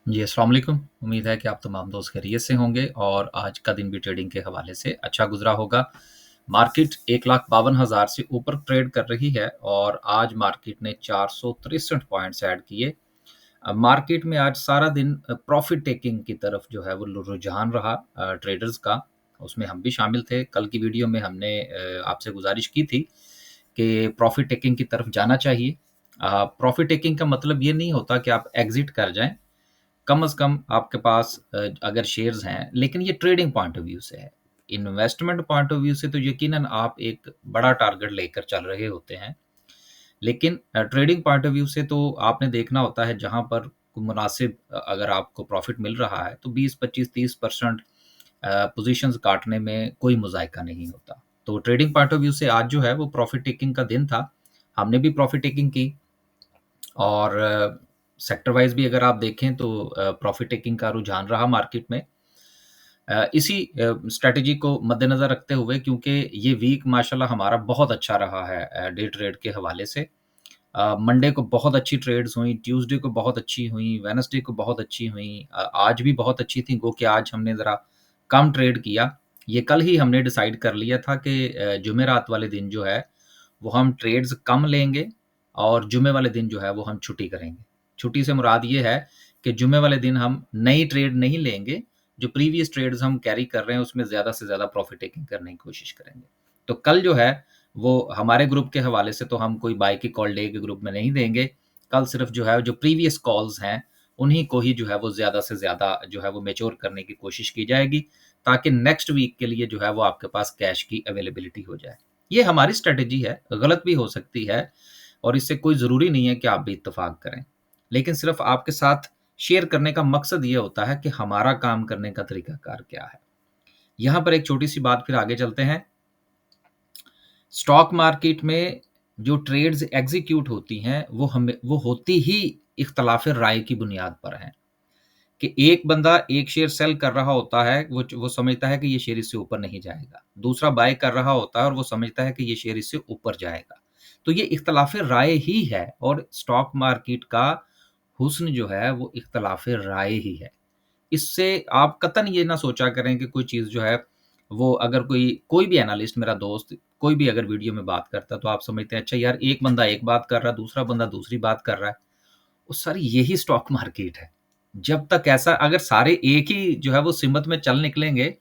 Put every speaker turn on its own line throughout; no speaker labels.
जी, अस्सलाम वालेकुम। उम्मीद है कि आप तमाम दोस्त खैरियत से होंगे और आज का दिन भी ट्रेडिंग के हवाले से अच्छा गुज़रा होगा। मार्केट 1,52,000 से ऊपर ट्रेड कर रही है और आज मार्केट ने 463 पॉइंट्स ऐड किए। मार्केट में आज सारा दिन प्रॉफ़िट टेकिंग की तरफ जो है वो रुझान रहा ट्रेडर्स का, उसमें हम भी शामिल थे। कल की वीडियो में हमने आपसे गुज़ारिश की थी कि प्रॉफ़िट टेकिंग की तरफ जाना चाहिए। प्रॉफ़िट टेकिंग का मतलब ये नहीं होता कि आप एग्ज़िट कर जाएँ, कम से कम आपके पास अगर शेयर्स हैं, लेकिन ये ट्रेडिंग पॉइंट ऑफ व्यू से है। इन्वेस्टमेंट पॉइंट ऑफ व्यू से तो यकीनन आप एक बड़ा टारगेट लेकर चल रहे होते हैं। लेकिन ट्रेडिंग पॉइंट ऑफ व्यू से तो आपने देखना होता है जहाँ पर मुनासिब अगर आपको प्रॉफ़िट मिल रहा है तो 20, 25, 30% पोज़ीशंस काटने में कोई मज़ायका नहीं होता। तो ट्रेडिंग पॉइंट ऑफ व्यू से आज जो है वो प्रॉफ़िट टेकिंग का दिन था। हमने भी प्रॉफ़िट टेकिंग की और सेक्टर वाइज़ भी अगर आप देखें तो प्रॉफ़िट टेकिंग का रुझान रहा मार्केट में। इसी स्ट्रैटेजी को मद्देनज़र रखते हुए क्योंकि ये वीक माशाल्लाह हमारा बहुत अच्छा रहा है डे ट्रेड के हवाले से। मंडे को बहुत अच्छी ट्रेड्स हुई, ट्यूसडे को बहुत अच्छी हुई, वेडनेसडे को बहुत अच्छी हुई, आज भी बहुत अच्छी थी, गो कि आज हमने ज़रा कम ट्रेड किया। ये कल ही हमने डिसाइड कर लिया था कि जुमेरात वाले दिन जो है, वो हम ट्रेड्स कम लेंगे और जुमे वाले दिन जो है वो हम छुट्टी करेंगे। छुट्टी से मुराद ये है कि जुमे वाले दिन हम नई ट्रेड नहीं लेंगे, जो प्रीवियस ट्रेड्स हम कैरी कर रहे हैं उसमें ज़्यादा से ज़्यादा प्रॉफ़िट टेकिंग करने की कोशिश करेंगे। तो कल जो है वो हमारे ग्रुप के हवाले से तो हम कोई बाय की कॉल डे के ग्रुप में नहीं देंगे। कल सिर्फ़ जो है जो प्रीवियस कॉल्स हैं, उन्हीं को ही जो है वो ज़्यादा से ज़्यादा जो है वो मैच्योर करने की कोशिश की जाएगी, ताकि नेक्स्ट वीक के लिए जो है वो आपके पास कैश की अवेलेबिलिटी हो जाए। ये हमारी स्ट्रैटेजी है, गलत भी हो सकती है और इससे कोई ज़रूरी नहीं है कि आप भी इत्तेफ़ाक करें। लेकिन सिर्फ़ आपके साथ शेयर करने का मकसद ये होता है कि हमारा काम करने का तरीकाकार क्या है। यहाँ पर एक छोटी-सी बात फिर आगे चलते हैं। स्टॉक मार्केट में जो ट्रेड्स एग्ज़ीक्यूट होती हैं, वो होती ही इख्तिलाफ़ राय की बुनियाद पर हैं, कि एक बंदा एक शेयर सेल कर रहा होता है, वो समझता है कि ये शेयर इससे ऊपर नहीं जाएगा। दूसरा बाय कर रहा होता है और वो समझता है कि ये शेयर इससे ऊपर जाएगा। तो ये इख्तिलाफ़ राय ही है और स्टॉक मार्केट का हुस्न जो है, वो इख्तिलाफ़ राय ही है। इससे आप कतई ये ना सोचा करें कि कोई चीज़ जो है, वो अगर कोई भी एनालिस्ट मेरा दोस्त, कोई भी अगर वीडियो में बात करता है, तो आप समझते हैं, अच्छा यार, एक बंदा एक बात कर रहा है, दूसरा बंदा दूसरी बात कर रहा है। वो सर यही स्टॉक मार्केट है। जब तक ऐसा अगर सारे एक ही जो है वो सिमत में चल निकलेंगे,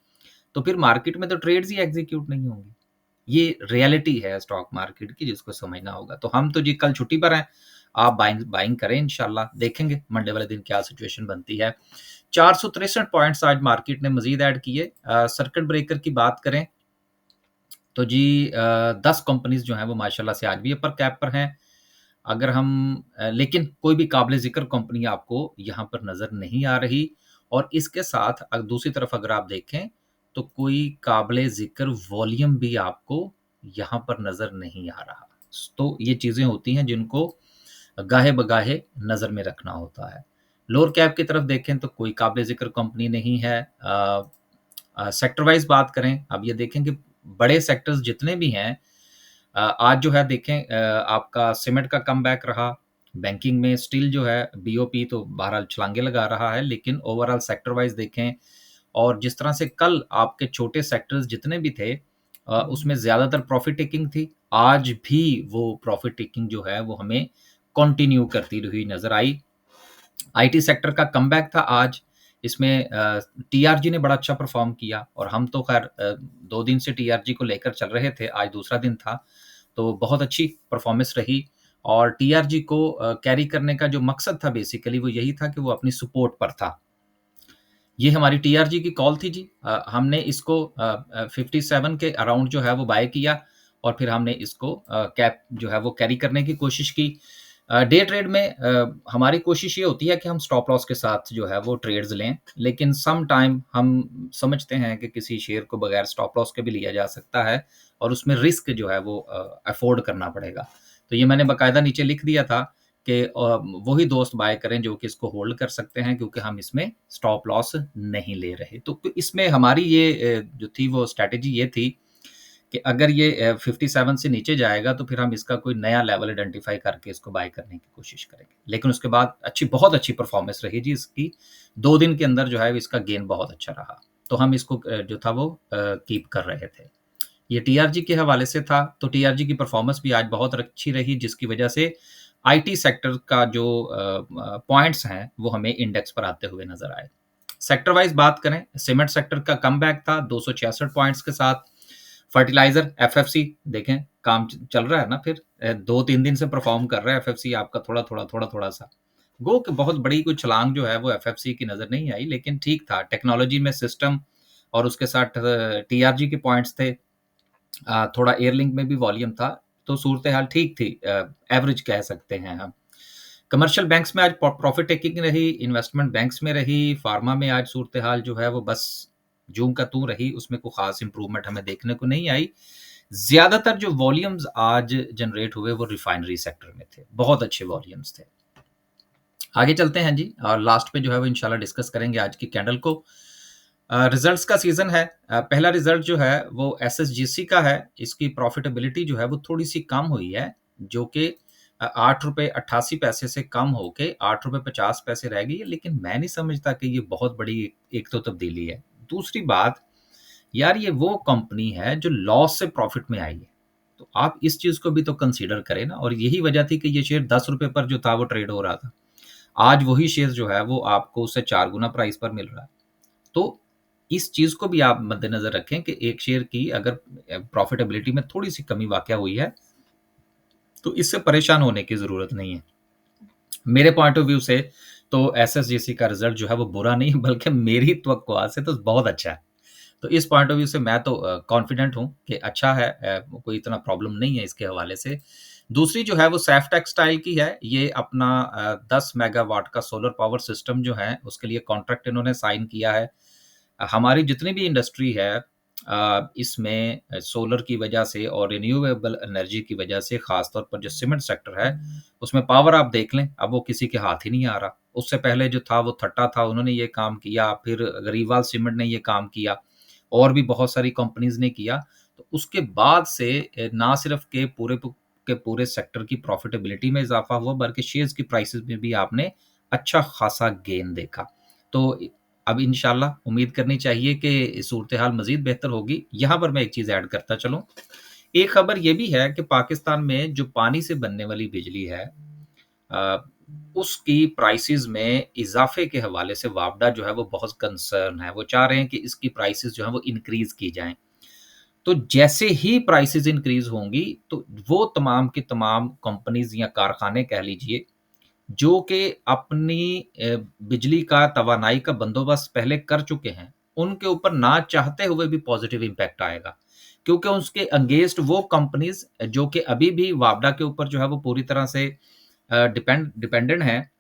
तो फिर मार्केट में तो ट्रेड्स ही एग्ज़ीक्यूट नहीं होंगी। ये रियलिटी है स्टॉक मार्केट की जिसको समझना होगा। तो हम तो जी कल छुट्टी पर हैं, आप बाइंग बाइंग करें इंशाल्लाह, देखेंगे मंडे वाले दिन क्या सिचुएशन बनती है। 463 पॉइंट्स आज मार्केट ने मज़ीद ऐड किए। सर्किट ब्रेकर की बात करें तो जी 10 कंपनीज़ जो हैं वो माशाल्लाह से आज भी अपर कैप पर हैं। अगर हम लेकिन कोई भी काबिल ज़िक्र कंपनी आपको यहाँ पर नज़र नहीं आ रही और इसके साथ दूसरी तरफ अगर आप देखें, तो कोई काबिल ज़िक्र वॉल्यूम भी आपको यहाँ पर नज़र नहीं आ रहा। तो ये चीज़ें होती हैं जिनको गाहे-बगाहे नज़र में रखना होता है। लोअर कैप की तरफ देखें तो कोई काबिल ज़िक्र कंपनी नहीं है। सेक्टर वाइज़ बात करें, अब ये देखें कि बड़े सेक्टर्स जितने भी हैं, आज जो है देखें, आपका सीमेंट का कमबैक रहा, बैंकिंग में स्टिल जो है बीओपी तो बहरहाल छलांगे लगा रहा है, लेकिन ओवरऑल सेक्टर वाइज़ देखें और जिस तरह से कल आपके छोटे सेक्टर्स जितने भी थे, उसमें ज़्यादातर प्रॉफ़िट टेकिंग थी। आज भी वो प्रॉफ़िट टेकिंग जो है वो हमें कंटिन्यू करती हुई नज़र आई। आईटी सेक्टर का कमबैक था आज। इसमें टीआरजी ने बड़ा अच्छा परफ़ॉर्म किया और हम तो ख़ैर 2 दिन से टीआरजी को लेकर चल रहे थे, आज दूसरा दिन था, तो बहुत अच्छी परफ़ॉर्मेंस रही और टीआरजी को कैरी करने का जो मकसद था बेसिकली वो यही था कि वो अपनी सपोर्ट पर था। ये हमारी टीआरजी की कॉल थी जी। हमने इसको 57 के अराउंड जो है वो बाय किया और फिर हमने इसको कैप जो है वो कैरी करने की कोशिश की। डे ट्रेड में हमारी कोशिश ये होती है कि हम स्टॉप लॉस के साथ जो है वो ट्रेड्स लें, लेकिन सम टाइम हम समझते हैं कि किसी शेयर को बगैर स्टॉप लॉस के भी लिया जा सकता है और उसमें रिस्क जो है वो अफ़ोर्ड करना पड़ेगा। तो ये मैंने बाकायदा नीचे लिख दिया था कि वही दोस्त बाय करें जो कि इसको होल्ड कर सकते हैं क्योंकि हम इसमें स्टॉप लॉस नहीं ले रहे। तो इसमें हमारी ये जो थी वो स्ट्रैटेजी ये थी कि अगर ये 57 से नीचे जाएगा तो फिर हम इसका कोई नया लेवल आइडेंटिफ़ाई करके इसको बाय करने की कोशिश करेंगे। लेकिन उसके बाद बहुत अच्छी परफ़ॉर्मेंस रही जी इसकी। 2 दिन के अंदर जो है इसका गेन बहुत अच्छा रहा। तो हम इसको जो था वो कीप कर रहे थे। ये टीआरजी के हवाले से था, तो टीआरजी की परफ़ॉर्मेंस भी आज बहुत अच्छी रही जिसकी वजह से आईटी सेक्टर का जो पॉइंट्स हैं वो हमें इंडेक्स पर आते हुए नज़र आए। सेक्टर वाइज़ बात करें, सीमेंट सेक्टर का कमबैक था 266 पॉइंट्स के साथ। फर्टिलाइज़र एफएफसी देखें काम चल रहा है ना फिर 2-3 दिन से परफ़ॉर्म कर रहा है एफएफसी आपका थोड़ा-थोड़ा, थोड़ा-थोड़ा सा। गो कि बहुत बड़ी कोई छलांग जो है वो एफएफसी की नज़र नहीं आई लेकिन ठीक था। टेक्नोलॉजी में सिस्टम और उसके साथ टीआरजी के पॉइंट्स थे। थोड़ा एयरलिंक में भी वॉल्यूम था, तो सूरत-ए-हाल ठीक थी एवरेज कह सकते हैं हम। कमर्शियल बैंक्स में आज प्रॉफिट टेकिंग रही, इन्वेस्टमेंट बैंक्स में रही, फार्मा में आज सूरत-ए-हाल जो है वो बस जूं का तूं रही, उसमें कोई ख़ास इम्प्रूवमेंट हमें देखने को नहीं आई। ज़्यादातर जो वॉल्यूम्स आज जनरेट हुए वो रिफाइनरी सेक्टर में थे, बहुत अच्छे वॉल्यूम्स थे। आगे चलते हैं जी और लास्ट पे जो है वो इंशाल्लाह डिस्कस करेंगे आज की कैंडल को। रिजल्ट्स का सीज़न है। पहला रिजल्ट जो है वो एसएसजीसी का है। इसकी प्रॉफिटेबिलिटी जो है वो थोड़ी-सी कम हुई है, जो कि ₹8.88 से कम होके ₹8.50 रह गई है, लेकिन मैं नहीं समझता कि ये बहुत बड़ी एक तो तब्दीली है। दूसरी बात, यार ये वो कंपनी है जो लॉस से प्रॉफिट में आई है, तो आप इस चीज़ को भी तो कंसीडर करें ना और यही वजह थी कि ये शेयर ₹10 पर जो था वो ट्रेड हो रहा था। आज वही शेयर जो है वो आपको उससे 4 गुना प्राइस पर मिल रहा है। तो इस चीज़ को भी आप मद्देनज़र रखें कि एक शेयर की अगर प्रॉफ़िटेबिलिटी में थोड़ी-सी कमी वाक़या हुई है, तो इससे परेशान होने की ज़रूरत नहीं है। मेरे पॉइंट ऑफ व्यू से तो एसएसजीसी का रिज़ल्ट जो है वो बुरा नहीं बल्कि मेरी तवक्कुआत से तो बहुत अच्छा है। तो इस पॉइंट ऑफ व्यू से मैं तो कॉन्फिडेंट हूँ कि अच्छा है कोई इतना प्रॉब्लम नहीं है इसके हवाले से। दूसरी जो है वो सैफ टेक्सटाइल की है। ये अपना 10 मेगावाट का सोलर पावर सिस्टम जो है उसके लिए कॉन्ट्रैक्ट इन्होंने साइन किया है। हमारी जितनी भी इंडस्ट्री है इसमें सोलर की वजह से और रिन्यूएबल एनर्जी की वजह से ख़ास तौर पर जो सीमेंट सेक्टर है, उसमें पावर आप देख लें, अब वो किसी के हाथ ही नहीं आ रहा। उससे पहले जो था वो थट्टा था, उन्होंने ये काम किया, फिर गरीवाल सीमेंट ने ये काम किया और भी बहुत सारी कंपनीज़ ने किया। तो उसके बाद से ना सिर्फ़ के पूरे सेक्टर की प्रॉफ़िटेबिलिटी में इज़ाफ़ा हुआ, बल्कि शेयर्स की प्राइसेज़ में भी आपने अच्छा ख़ासा गेन देखा। तो अब इंशाल्लाह उम्मीद करनी चाहिए कि सूरत-ए-हाल मज़ीद बेहतर होगी। यहाँ पर मैं एक चीज़ ऐड करता चलूँ। एक खबर ये भी है कि पाकिस्तान में जो पानी से बनने वाली बिजली है अ, उसकी प्राइसेज़ में इज़ाफ़े के हवाले से वापडा जो है वो बहुत कंसर्न है। वो चाह रहे हैं कि इसकी प्राइसेज़ जो हैं वो इंक्रीज़ की जाएँ। तो जैसे ही प्राइसेज़ इंक्रीज़ होंगी, तो वो तमाम की तमाम कंपनीज़ या कारखाने कह लीजिए जो कि अपनी बिजली का तवानाई का बंदोबस्त पहले कर चुके हैं, उनके ऊपर ना चाहते हुए भी पॉज़िटिव इम्पैक्ट आएगा। क्योंकि उसके अगेंस्ट वो कंपनीज़ जो कि अभी भी वापडा के ऊपर जो है वो पूरी तरह से डिपेंडेंट हैं,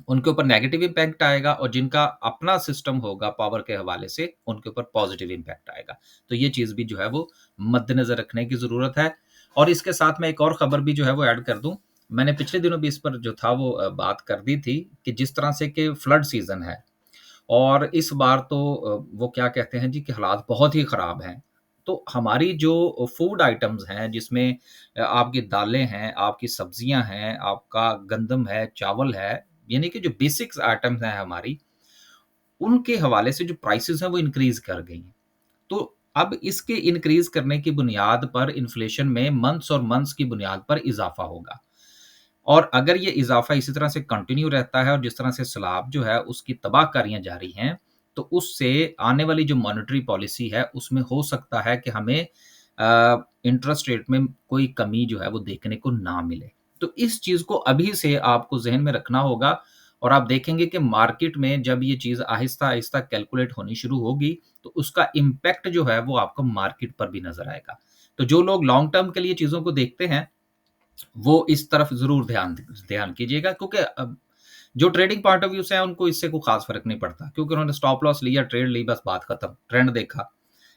उनके ऊपर नेगेटिव इम्पैक्ट आएगा और जिनका अपना सिस्टम होगा पावर के हवाले से, उनके ऊपर पॉज़िटिव इम्पैक्ट आएगा। तो ये चीज़ भी जो है वो मद्देनज़र रखने की ज़रूरत है और इसके साथ मैं एक और खबर भी जो है वो ऐड कर दूँ। मैंने पिछले दिनों भी इस पर जो था वो बात कर दी थी कि जिस तरह से कि फ्लड सीज़न है और इस बार तो वो क्या कहते हैं जी कि हालात बहुत ही ख़राब हैं। तो हमारी जो फूड आइटम्स हैं जिसमें आपकी दालें हैं, आपकी सब्ज़ियाँ हैं, आपका गंदम है, चावल है, यानी कि जो बेसिक्स आइटम्स हैं हमारी, उनके हवाले से जो प्राइसेज़ हैं वो इंक्रीज़ कर गई हैं। तो अब इसके इंक्रीज़ करने की बुनियाद पर इन्फ्लेशन में मंथ्स और मंथ्स की बुनियाद पर इज़ाफ़ा होगा। और अगर ये इज़ाफ़ा इसी तरह से कंटिन्यू रहता है और जिस तरह से सैलाब जो है उसकी तबाहकारियाँ जारी हैं, तो उससे आने वाली जो मॉनेटरी पॉलिसी है उसमें हो सकता है कि हमें इंटरेस्ट रेट में कोई कमी जो है वो देखने को ना मिले। तो इस चीज़ को अभी से आपको ज़हन में रखना होगा और आप देखेंगे कि मार्केट में जब ये चीज़ आहिस्ता-आहिस्ता कैलकुलेट होनी शुरू होगी, तो उसका इम्पैक्ट जो है वो आपको मार्केट पर भी नज़र आएगा। तो जो लोग लॉन्ग टर्म के लिए चीज़ों को देखते हैं वो इस तरफ ज़रूर ध्यान ध्यान कीजिएगा क्योंकि जो ट्रेडिंग पॉइंट ऑफ व्यू से है उनको इससे कोई ख़ास फ़र्क नहीं पड़ता क्योंकि उन्होंने स्टॉप लॉस लिया, ट्रेड ली, बस बात खत्म, ट्रेंड देखा।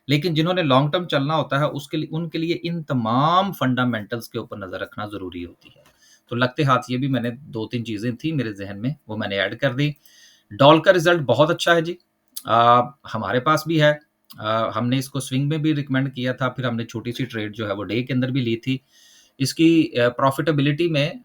लेकिन जिन्होंने लॉन्ग टर्म चलना होता है उसके लिए उनके लिए इन तमाम फंडामेंटल्स के ऊपर नज़र रखना ज़रूरी होती है। तो लगते हाथ ये भी मैंने 2-3 चीज़ें थी मेरे ज़हन में, वो मैंने ऐड कर दी। डॉल का रिज़ल्ट बहुत अच्छा है जी। हमारे पास भी है। हमने इसको स्विंग में भी रिकमेंड किया था, फिर हमने छोटी-सी ट्रेड जो है वो डे के अंदर भी ली थी। इसकी प्रॉफ़िटेबिलिटी में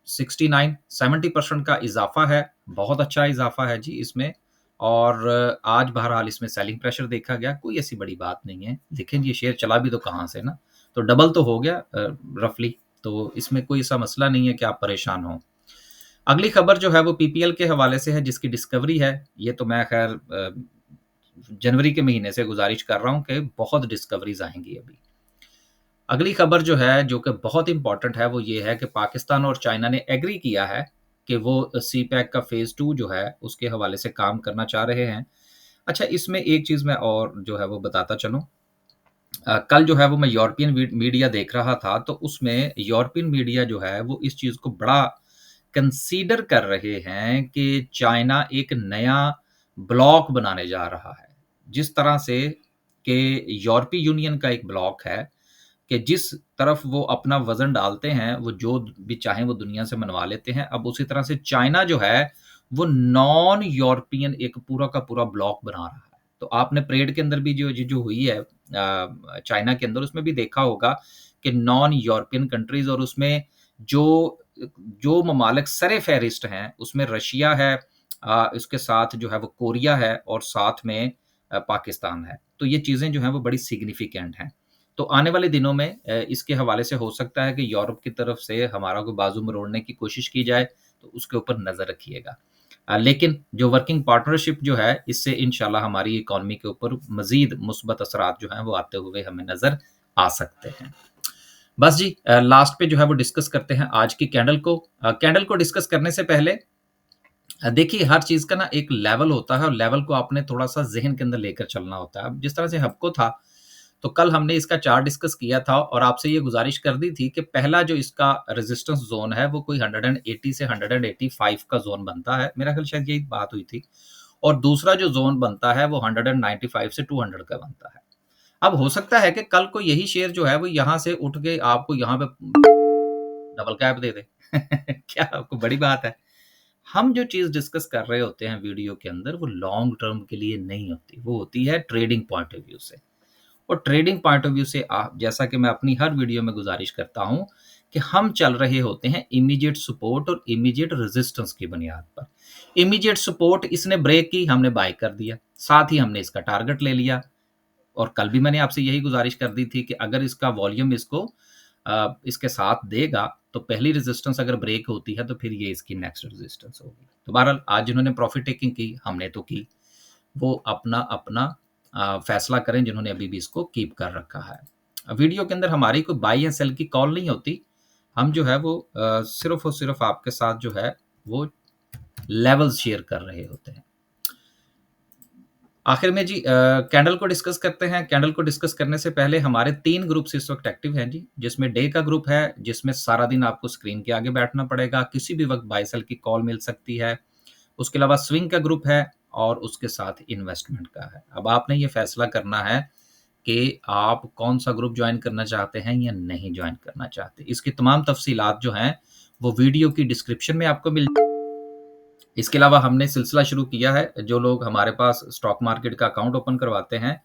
69-70% का इज़ाफ़ा है, बहुत अच्छा इज़ाफ़ा है जी इसमें। और आज बहरहाल इसमें सेलिंग प्रेशर देखा गया, कोई ऐसी बड़ी बात नहीं है। देखें ये शेयर चला भी तो कहाँ से ना, तो डबल तो हो गया रफ़ली, तो इसमें कोई ऐसा मसला नहीं है कि आप परेशान हों। अगली खबर जो है वो पीपीएल के हवाले से है जिसकी डिस्कवरी है। ये तो मैं ख़ैर जनवरी के महीने से गुज़ारिश कर रहा हूँ कि बहुत डिस्कवरीज़ आएँगी अभी। अगली खबर जो है, जो कि बहुत इम्पोर्टेंट है, वो ये है कि पाकिस्तान और चाइना ने एग्री किया है कि वो सी-पैक का फ़ेज़ 2 जो है, उसके हवाले से काम करना चाह रहे हैं। अच्छा, इसमें एक चीज़ मैं और जो है वो बताता चलूँ। कल जो है वो मैं यूरोपियन मीडिया देख रहा था, तो उसमें यूरोपियन मीडिया जो है, वो इस चीज़ को बड़ा कंसीडर कर रहे हैं कि चाइना एक नया ब्लॉक बनाने जा रहा है। जिस तरह से कि यूरोपीय यूनियन का एक ब्लॉक है कि जिस तरफ वो अपना वज़न डालते हैं, वो जो भी चाहें वो दुनिया से मनवा लेते हैं। अब उसी तरह से चाइना जो है, वो नॉन यूरोपियन एक पूरा का पूरा ब्लॉक बना रहा है। तो आपने परेड के अंदर भी जो हुई है चाइना के अंदर, उसमें भी देखा होगा कि नॉन यूरोपियन कंट्रीज़, और उसमें जो जो ममालिक सर-ए-फ़हरिस्त हैं, उसमें रशिया है, इसके साथ जो है वो कोरिया है, और साथ में पाकिस्तान है। तो ये चीज़ें जो हैं वो बड़ी सिग्निफिकेंट हैं। तो आने वाले दिनों में इसके हवाले से हो सकता है कि यूरोप की तरफ से हमारा कोई बाजू मरोड़ने की कोशिश की जाए, तो उसके ऊपर नज़र रखिएगा। लेकिन जो वर्किंग पार्टनरशिप जो है, इससे इंशाल्लाह हमारी इकॉनमी के ऊपर मज़ीद मुस्बत असरात जो हैं वो आते हुए हमें नज़र आ सकते हैं। बस जी, लास्ट पे जो है वो डिस्कस करते हैं आज की कैंडल को। कैंडल को डिस्कस करने से पहले देखिए, हर चीज़ का ना एक लेवल होता है, और लेवल को आपने थोड़ा-सा ज़हन के अंदर लेकर चलना होता है। अब जिस तरह से हबको था, तो कल हमने इसका चार्ट डिस्कस किया था और आपसे ये गुज़ारिश कर दी थी कि पहला जो इसका रेजिस्टेंस ज़ोन है, वो कोई 180 से 185 का ज़ोन बनता है। मेरा ख़्याल शायद यही बात हुई थी। और दूसरा जो ज़ोन बनता है, वो 195 से 200 का बनता है। अब हो सकता है कि कल को यही शेयर जो है, वो यहाँ से उठ के आपको यहाँ पे डबल कैप दे दे। क्या आपको बड़ी बात है? हम जो चीज़ डिस्कस कर रहे होते हैं वीडियो के अंदर, वो लॉन्ग टर्म के लिए नहीं होती, वो होती है ट्रेडिंग पॉइंट ऑफ व्यू से। और ट्रेडिंग पॉइंट ऑफ व्यू से जैसा कि मैं अपनी हर वीडियो में गुज़ारिश करता हूँ कि हम चल रहे होते हैं इमीडिएट सपोर्ट और इमीडिएट रेजिस्टेंस की बुनियाद पर। इमीडिएट सपोर्ट इसने ब्रेक की, हमने बाय कर दिया, साथ ही हमने इसका टारगेट ले लिया। और कल भी मैंने आपसे यही गुज़ारिश कर दी थी कि अगर इसका वॉल्यूम इसको इसके साथ देगा, तो पहली रेजिस्टेंस अगर ब्रेक होती है, तो फिर ये इसकी नेक्स्ट रेजिस्टेंस होगी। तो बहरहाल आज जिन्होंने प्रॉफिट टेकिंग की, हमने तो की। वो अपना-अपना फैसला करें जिन्होंने अभी भी इसको कीप कर रखा है। वीडियो के अंदर हमारी कोई बाय या सेल की कॉल नहीं होती। हम जो है वो सिर्फ़ और सिर्फ़ आपके साथ जो है वो लेवल्स शेयर कर रहे होते हैं। आखिर में जी कैंडल को डिस्कस करते हैं। कैंडल को डिस्कस करने से पहले हमारे 3 ग्रुप्स इस वक़्त एक्टिव हैं जी, जिसमें डे का ग्रुप है, जिसमें सारा दिन आपको स्क्रीन के आगे बैठना पड़ेगा, किसी भी वक़्त बाय सेल की कॉल मिल सकती है। उसके अलावा स्विंग का ग्रुप है, और उसके साथ इन्वेस्टमेंट का है। अब आपने ये फैसला करना है कि आप कौन-सा ग्रुप जॉइन करना चाहते हैं या नहीं जॉइन करना चाहते। इसकी तमाम तफ़सीलात जो हैं, वो वीडियो की डिस्क्रिप्शन में आपको मिल। इसके अलावा हमने सिलसिला शुरू किया है, जो लोग हमारे पास स्टॉक मार्केट का अकाउंट ओपन करवाते हैं,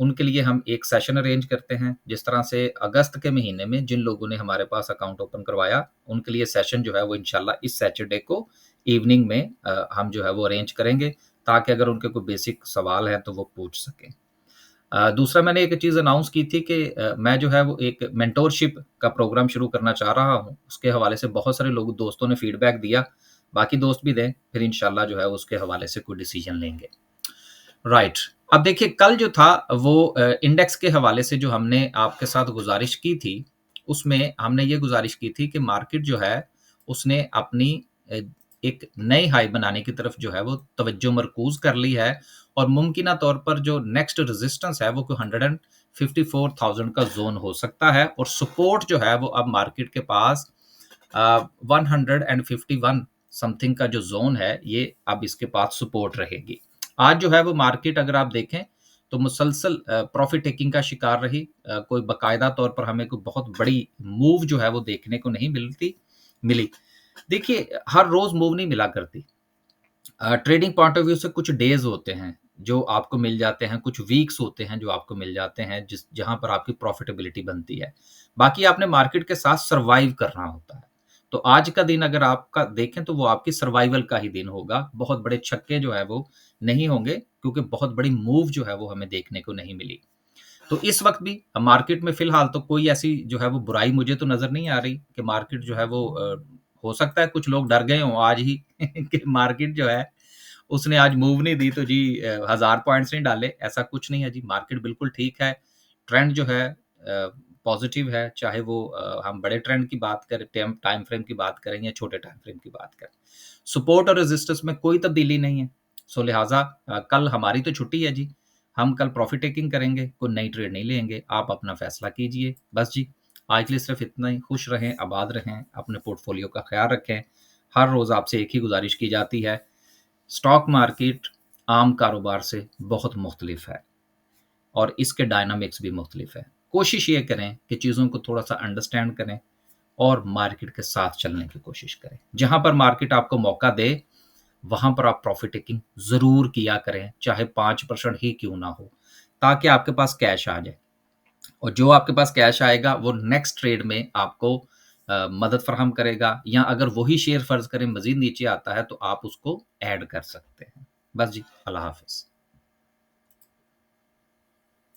उनके लिए हम एक सेशन अरेंज करते हैं। जिस तरह से अगस्त के महीने में जिन लोगों ने हमारे पास अकाउंट ओपन करवाया, उनके लिए सेशन जो है वो इंशाल्लाह इस सैटरडे को इवनिंग में हम जो है वो अरेंज करेंगे, ताकि अगर उनके कोई बेसिक सवाल हैं तो वो पूछ सकें। दूसरा मैंने एक चीज़ अनाउंस की थी कि मैं जो है वो एक मेंटोरशिप का प्रोग्राम शुरू करना चाह रहा हूँ। उसके हवाले से बहुत सारे लोग दोस्तों ने फीडबैक दिया, बाकी दोस्त भी दें, फिर इंशाल्लाह जो है उसके हवाले से कोई डिसीजन लेंगे। राइट। अब देखिए, कल जो था वो इंडेक्स के हवाले से जो हमने आपके साथ गुज़ारिश की थी, उसमें हमने ये गुज़ारिश की थी कि मार्केट जो है उसने अपनी अ, एक नई हाई बनाने की तरफ जो है वो तवज्जो मरकूज़ कर ली है, और मुमकिना तौर पर जो नेक्स्ट रेजिस्टेंस है वो कोई 154,000 का ज़ोन हो सकता है, और सपोर्ट जो है वो अब मार्केट के पास 151 समथिंग का जो ज़ोन है, ये अब इसके पास सपोर्ट रहेगी। आज जो है वो मार्केट अगर आप देखें, तो मुसलसल प्रॉफ़िट टेकिंग का शिकार रही। कोई बाकायदा तौर पर हमें कोई बहुत बड़ी मूव जो है वो देखने को नहीं मिली। देखिए, हर रोज़ मूव नहीं मिला करती। ट्रेडिंग पॉइंट ऑफ व्यू से कुछ डेज़ होते हैं, जो आपको मिल जाते हैं, कुछ वीक्स होते हैं जो आपको मिल जाते हैं जहाँ पर आपकी प्रॉफ़िटेबिलिटी बनती है। बाकी आपने मार्केट के साथ सर्वाइव करना होता है। तो आज का दिन अगर आपका देखें तो वो आपकी सर्वाइवल का ही दिन होगा। बहुत बड़े छक्के जो है वो नहीं होंगे क्योंकि बहुत बड़ी मूव जो है वो हमें देखने को नहीं मिली। तो इस वक़्त भी मार्केट में फ़िलहाल तो कोई ऐसी जो है वो बुराई मुझे तो नज़र नहीं आ रही कि मार्केट जो है वो हो सकता है कुछ लोग डर गए हों आज ही कि मार्केट जो है उसने आज मूव नहीं दी तो जी 1000 पॉइंट्स नहीं डाले, ऐसा कुछ नहीं है जी, मार्केट बिल्कुल ठीक है। ट्रेंड जो है पॉज़िटिव है, चाहे वो हम बड़े ट्रेंड की बात करें, टाइम टाइम फ्रेम की बात करें या छोटे टाइम फ्रेम की बात करें। सपोर्ट और रेजिस्टेंस में कोई तब्दीली नहीं है। सो लिहाज़ा कल हमारी तो छुट्टी है जी, हम कल प्रॉफ़िट टेकिंग करेंगे, कोई नई ट्रेड नहीं लेंगे, आप अपना फ़ैसला कीजिए। बस जी, आज के लिए सिर्फ़ इतना ही। खुश रहें, आबाद रहें, अपने पोर्टफ़ोलियो का ख़्याल रखें। हर रोज़ आपसे एक ही गुज़ारिश की जाती है, स्टॉक मार्केट आम कारोबार से बहुत मुख्तलिफ है और इसके डायनामिक्स भी मुख्तलिफ है। कोशिश ये करें कि चीज़ों को थोड़ा-सा अंडरस्टैंड करें और मार्केट के साथ चलने की कोशिश करें। जहाँ पर मार्केट आपको मौका दे, वहाँ पर आप प्रॉफ़िट टेकिंग ज़रूर किया करें, चाहे 5% ही क्यों ना हो, ताकि आपके पास कैश आ जाए और जो आपके पास कैश आएगा, वो नेक्स्ट ट्रेड में आपको मदद फ़राहम करेगा या अगर वही शेयर फ़र्ज़ करें मज़ीद नीचे आता है, तो आप उसको ऐड कर सकते हैं। बस जी, अल्लाह हाफ़िज़।